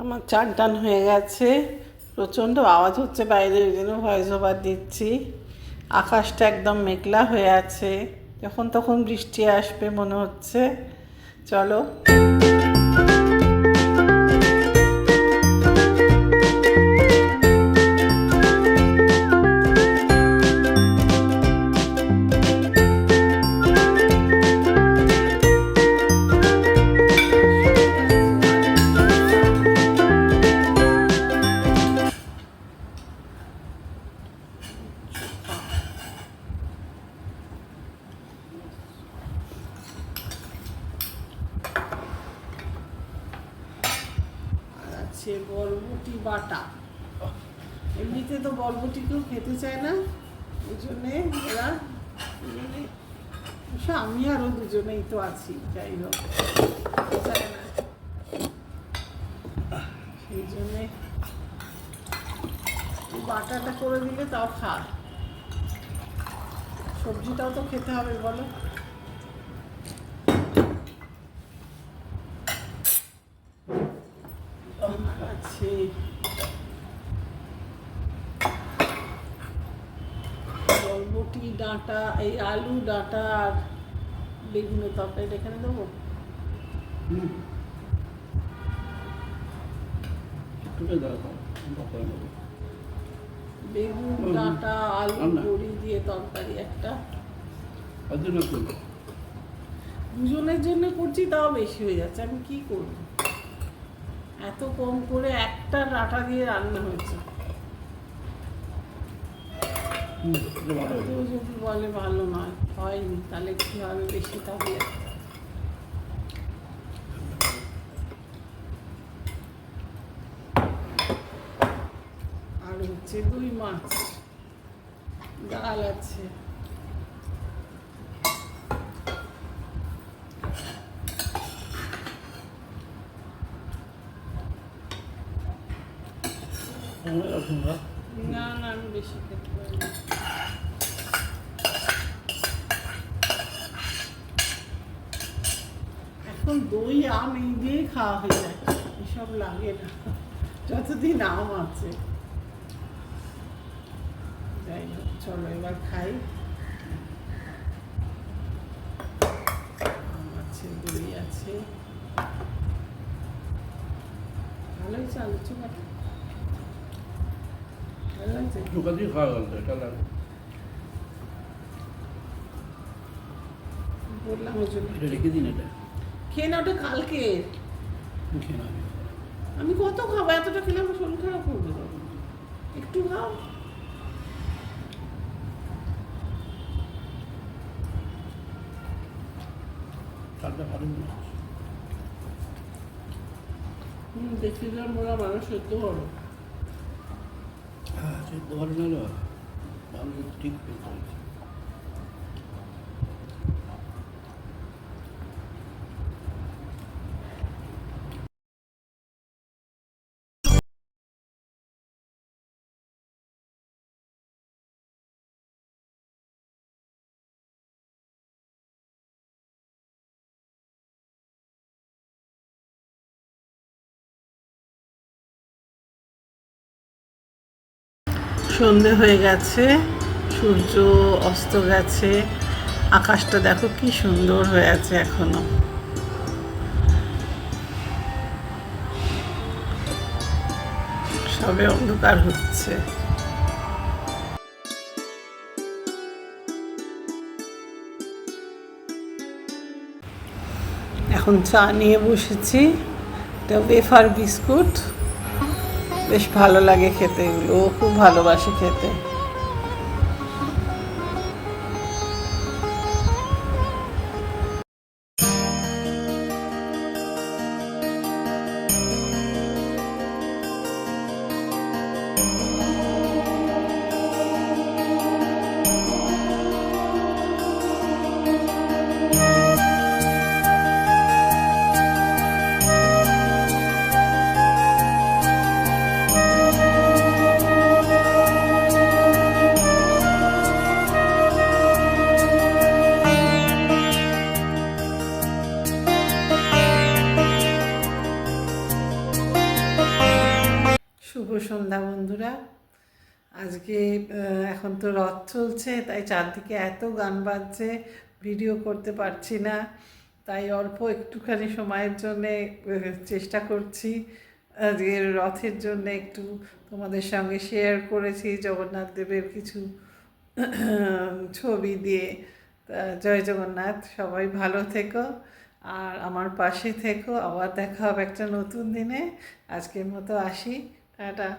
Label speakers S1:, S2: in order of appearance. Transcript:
S1: আমার চান টান হয়ে গেছে, প্রচণ্ড আওয়াজ হচ্ছে বাইরে, ওই জন্য ভয়েস ওভার দিচ্ছি। আকাশটা একদম মেঘলা হয়ে আছে, যখন তখন বৃষ্টি আসবে মনে হচ্ছে। চলো। আছে বরবটি বাটা। এমনিতে তো বরবটি কেউ খেতে চায় না, ওই জন্যে ওরা আমি আরও দুজনেই তো আছি, যাই হোক চায় না, সেই জন্যে বাটাটা করে দিলে তাও খায়। সবজিটাও তো খেতে হবে বলো। আছে বরবটি ডাঁটা, এই আলু ডাঁটা আর বেগুনের তরকারি এখানে দেবো। বেগুন ডাঁটা আলু বড়ি দিয়ে তরকারি একটা, দুজনের জন্য করছি, তাও বেশি হয়ে যাচ্ছে। আমি কি করব, এত কম করে একটা ডাঁটা দিয়ে রান্না হয়েছে। যদি বলে ভালো নয়, হয়নি, তাহলে কি হবে, বেশি তাহলে আর হচ্ছে রুই মাছ, ডাল আছে। না না, আমি বেশি খেতে পারি না। এখন দই আম এই দিয়েই খাওয়া হয়ে যায়, এসব লাগে না যতদিন আম আছে। যাই হোক, চলো এবার খাই। আম আছে, দই আছে, ভালোই চালু চুকাটা, ভালো লাগছে। বললাম ওই জন্য
S2: রেখে দিন, এটা
S1: খেয়ে না, ওটা কালকে। আমি কত খাবো, এতটা খেলে আমার শরীর খারাপ করবে, একটু খাও। দেখছিলাম ওরা মানুষ সহ্য করো।
S2: হ্যাঁ, সেদ্ধ ভালো নাহলে ভালো ঠিক পেয়ে চলছে।
S1: সন্ধে হয়ে গেছে, সূর্য অস্ত গেছে, আকাশটা দেখো কি সুন্দর হয়ে আছে এখনো। সবে অন্ধকার হচ্ছে। এখন চা নিয়ে বসেছি, এটা ওয়েফার বিস্কুট, বেশ ভালো লাগে খেতে, এগুলো ও খুব ভালোবাসে খেতে। শুভ সন্ধ্যা বন্ধুরা। আজকে এখন তো রথ চলছে, তাই চারদিকে এত গান বাজছে, ভিডিও করতে পারছি না। তাই অল্প একটুখানি সময়ের জন্যে চেষ্টা করছি আজকে রথের জন্য একটু তোমাদের সঙ্গে শেয়ার করেছি জগন্নাথ দেবের কিছু ছবি দিয়ে। তা জয় জগন্নাথ, সবাই ভালো থেকো আর আমার পাশে থেকো। আবার দেখা হবে একটা নতুন দিনে। আজকের মতো আসি, টাটা।